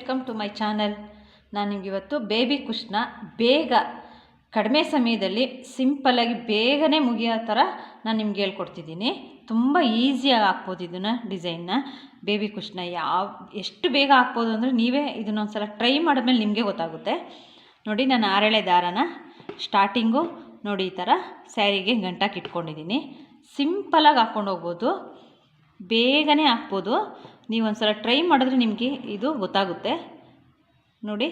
Welcome to my channel. ನಾನು ನಿಮ್ಗೆ ಇವತ್ತು ಬೇಬಿ ಕುಶ್ನ ಬೇಗ ಕಡಿಮೆ ಸಮಯದಲ್ಲಿ ಸಿಂಪಲ್ಲಾಗಿ ಬೇಗನೆ ಮುಗಿಯೋ ಥರ ನಾನು ನಿಮ್ಗೆ ಹೇಳ್ಕೊಡ್ತಿದ್ದೀನಿ. ತುಂಬ ಈಸಿಯಾಗಿ ಹಾಕ್ಬೋದು ಇದನ್ನು ಡಿಸೈನ್ನ. ಬೇಬಿ ಕುಶ್ನ ಎಷ್ಟು ಬೇಗ ಹಾಕ್ಬೋದು ಅಂದರೆ ನೀವೇ ಇದನ್ನೊಂದು ಸಲ ಟ್ರೈ ಮಾಡಿದ್ಮೇಲೆ ನಿಮಗೆ ಗೊತ್ತಾಗುತ್ತೆ. ನೋಡಿ, ನಾನು ಆರೆಳೆ ದಾರನ ಸ್ಟಾರ್ಟಿಂಗು ನೋಡಿ ಈ ಥರ ಸ್ಯಾರಿಗೆ ಗಂಟಾಕಿ ಇಟ್ಕೊಂಡಿದ್ದೀನಿ. ಸಿಂಪಲಾಗಿ ಹಾಕ್ಕೊಂಡು ಹೋಗ್ಬೋದು, ಬೇಗನೆ ಹಾಕ್ಬೋದು. ನೀವು ಒಂದು ಸಲ ಟ್ರೈ ಮಾಡಿದ್ರೆ ನಿಮಗೆ ಇದು ಗೊತ್ತಾಗುತ್ತೆ. ನೋಡಿ,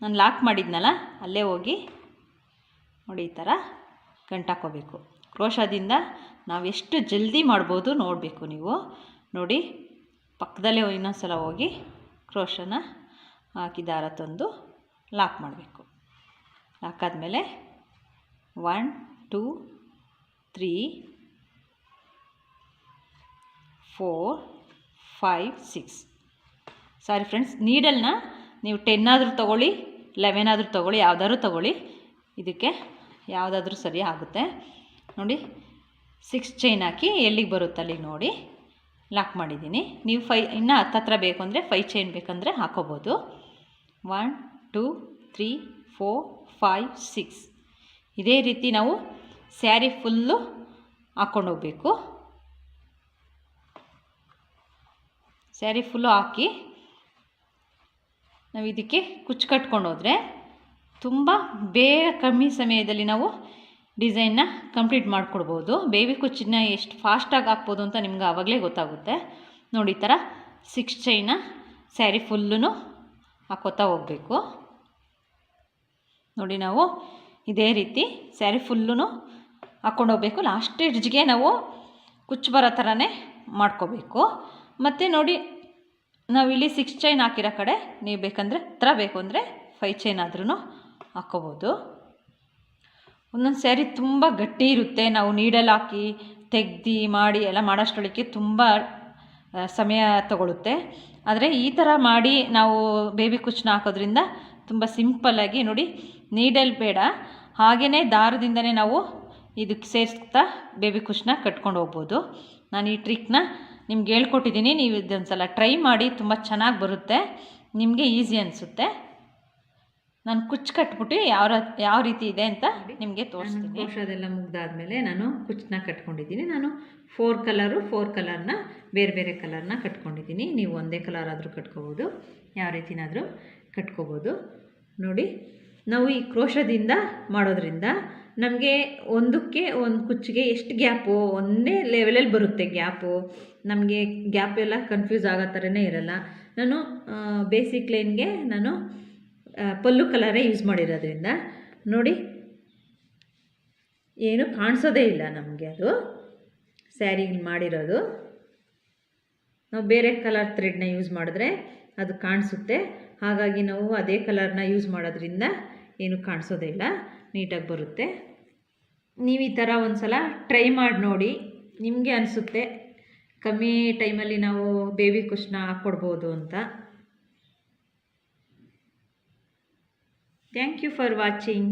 ನಾನು ಲಾಕ್ ಮಾಡಿದ್ನಲ್ಲ ಅಲ್ಲೇ ಹೋಗಿ ನೋಡಿ ಈ ಥರ ಗಂಟಾಕೋಬೇಕು. ಕ್ರೋಶದಿಂದ ನಾವು ಎಷ್ಟು ಜಲ್ದಿ ಮಾಡ್ಬೋದು ನೋಡಬೇಕು ನೀವು. ನೋಡಿ, ಪಕ್ಕದಲ್ಲೇ ಇನ್ನೊಂದು ಸಲ ಹೋಗಿ ಕ್ರೋಶನ ಹಾಕಿ ದಾರ ತಂದು ಲಾಕ್ ಮಾಡಬೇಕು. ಲಾಕ್ ಆದಮೇಲೆ 1 2 3 4 5 6 ಸಾರಿ ಫ್ರೆಂಡ್ಸ್, ನೀಡಲ್ನ ನೀವು 10 ಆದರೂ ತೊಗೊಳ್ಳಿ, 11 ಆದರೂ ತೊಗೊಳ್ಳಿ, ಯಾವುದಾದ್ರೂ ತೊಗೊಳ್ಳಿ, ಇದಕ್ಕೆ ಯಾವುದಾದ್ರೂ ಸರಿ ಆಗುತ್ತೆ. ನೋಡಿ, 6 ಚೈನ್ ಹಾಕಿ ಎಲ್ಲಿಗೆ ಬರುತ್ತೆ ಅಲ್ಲಿಗೆ ನೋಡಿ ಲಾಕ್ ಮಾಡಿದ್ದೀನಿ. ನೀವು 5 ಇನ್ನೂ ಹತ್ತತ್ರ ಬೇಕು ಅಂದರೆ 5 ಚೈನ್ ಬೇಕಂದರೆ ಹಾಕೋಬೋದು. 1 2 3 4 5 6 ಇದೇ ರೀತಿ ನಾವು ಸ್ಯಾರಿ ಫುಲ್ಲು ಹಾಕ್ಕೊಂಡು ಹೋಗಬೇಕು. ಸ್ಯಾರಿ ಫುಲ್ಲು ಹಾಕಿ ನಾವು ಇದಕ್ಕೆ ಕುಚ್ಚು ಕಟ್ಕೊಂಡು ಹೋದರೆ ತುಂಬ ಬೇಗ ಕಮ್ಮಿ ಸಮಯದಲ್ಲಿ ನಾವು ಡಿಸೈನ್ನ ಕಂಪ್ಲೀಟ್ ಮಾಡಿಕೊಡ್ಬೋದು. ಬೇಬಿ ಕುಚ್ಚನ್ನ ಎಷ್ಟು ಫಾಸ್ಟಾಗಿ ಹಾಕ್ಬೋದು ಅಂತ ನಿಮ್ಗೆ ಆವಾಗಲೇ ಗೊತ್ತಾಗುತ್ತೆ. ನೋಡಿ, ಈ ಥರ 6 ಚೈನ ಸ್ಯಾರಿ ಫುಲ್ಲೂ ಹಾಕೋತಾ ಹೋಗಬೇಕು. ನೋಡಿ, ನಾವು ಇದೇ ರೀತಿ ಸ್ಯಾರಿ ಫುಲ್ಲೂ ಹಾಕ್ಕೊಂಡು ಹೋಗಬೇಕು. ಲಾಸ್ಟ್ ಎಡ್ಜ್ಗೆ ನಾವು ಕುಚ್ಚು ಬರೋ ಥರನೇ ಮಾಡ್ಕೋಬೇಕು. ಮತ್ತು ನೋಡಿ, ನಾವಿಲ್ಲಿ 6 ಚೈನ್ ಹಾಕಿರೋ ಕಡೆ ನೀವು ಬೇಕಂದರೆ ಹತ್ರ ಬೇಕು ಅಂದರೆ 5 ಚೈನ್ ಆದ್ರೂ ಹಾಕ್ಕೋಬೋದು. ಒಂದೊಂದು ಸ್ಯಾರಿ ತುಂಬ ಗಟ್ಟಿ ಇರುತ್ತೆ, ನಾವು ನೀಡಲ್ಲಿ ಹಾಕಿ ತೆಗ್ದು ಮಾಡಿ ಎಲ್ಲ ಮಾಡೋಷ್ಟೊಳಕ್ಕೆ ತುಂಬ ಸಮಯ ತಗೊಳುತ್ತೆ. ಆದರೆ ಈ ಥರ ಮಾಡಿ ನಾವು ಬೇಬಿ ಕುಚ್ಚನ್ನ ಹಾಕೋದ್ರಿಂದ ತುಂಬ ಸಿಂಪಲ್ಲಾಗಿ ನೋಡಿ, ನೀಡಲ್ ಬೇಡ, ಹಾಗೆಯೇ ದಾರದಿಂದನೇ ನಾವು ಇದಕ್ಕೆ ಸೇರಿಸ್ತಾ ಬೇಬಿ ಕುಚ್ಚನ್ನ ಕಟ್ಕೊಂಡು ಹೋಗ್ಬೋದು. ನಾನು ಈ ಟ್ರಿಕ್ನ ನಿಮ್ಗೆ ಹೇಳ್ಕೊಟ್ಟಿದ್ದೀನಿ. ನೀವು ಇದೊಂದು ಸಲ ಟ್ರೈ ಮಾಡಿ, ತುಂಬ ಚೆನ್ನಾಗಿ ಬರುತ್ತೆ, ನಿಮಗೆ ಈಸಿ ಅನಿಸುತ್ತೆ. ನಾನು ಕುಚ್ಚು ಕಟ್ಬಿಟ್ಟು ಯಾವ ರೀತಿ ಇದೆ ಅಂತ ನಿಮಗೆ ತೋರಿಸ್ತೀನಿ. ಕ್ರೋಶದೆಲ್ಲ ಮುಗ್ದಾದ್ಮೇಲೆ ನಾನು ಕುಚ್ಚನ್ನ ಕಟ್ಕೊಂಡಿದ್ದೀನಿ. ನಾನು 4 ಕಲರ್ನ ಬೇರೆ ಬೇರೆ ಕಲರ್ನ ಕಟ್ಕೊಂಡಿದ್ದೀನಿ. ನೀವು ಒಂದೇ ಕಲರ್ ಆದರೂ ಕಟ್ಕೋಬೋದು, ಯಾವ ರೀತಿನಾದರೂ ಕಟ್ಕೋಬೋದು. ನೋಡಿ, ನಾವು ಈ ಕ್ರೋಶದಿಂದ ಮಾಡೋದ್ರಿಂದ ನಮಗೆ ಒಂದಕ್ಕೆ ಒಂದು ಕುಚ್ಚಿಗೆ ಎಷ್ಟು ಗ್ಯಾಪು ಒಂದೇ ಲೆವೆಲಲ್ಲಿ ಬರುತ್ತೆ. ಗ್ಯಾಪು ನಮಗೆ ಗ್ಯಾಪ್ ಎಲ್ಲ ಕನ್ಫ್ಯೂಸ್ ಆಗೋ ಥರನೇ ಇರಲ್ಲ. ನಾನು ಬೇಸಿಕ್ ಲೈನ್ಗೆ ನಾನು ಪಲ್ಲು ಕಲರೇ ಯೂಸ್ ಮಾಡಿರೋದ್ರಿಂದ ನೋಡಿ ಏನು ಕಾಣಿಸೋದೇ ಇಲ್ಲ ನಮಗೆ. ಅದು ಸ್ಯಾರಿಗೆ ಮಾಡಿರೋದು. ನಾವು ಬೇರೆ ಕಲರ್ ಥ್ರೆಡ್ನ ಯೂಸ್ ಮಾಡಿದ್ರೆ ಅದು ಕಾಣಿಸುತ್ತೆ. ಹಾಗಾಗಿ ನಾವು ಅದೇ ಕಲರ್ನ ಯೂಸ್ ಮಾಡೋದ್ರಿಂದ ಏನು ಕಾಣಿಸೋದೇ ಇಲ್ಲ, ನೀಟಾಗಿ ಬರುತ್ತೆ. ನೀವು ಈ ಥರ ಒಂದು ಸಲ ಟ್ರೈ ಮಾಡಿ ನೋಡಿ, ನಿಮಗೆ ಅನಿಸುತ್ತೆ ಕಮ್ಮಿ ಟೈಮಲ್ಲಿ ನಾವು ಬೇಬಿ ಕುಚ್ಚನ್ನ ಹಾಕ್ಕೊಡ್ಬೋದು ಅಂತ. Thank you for watching.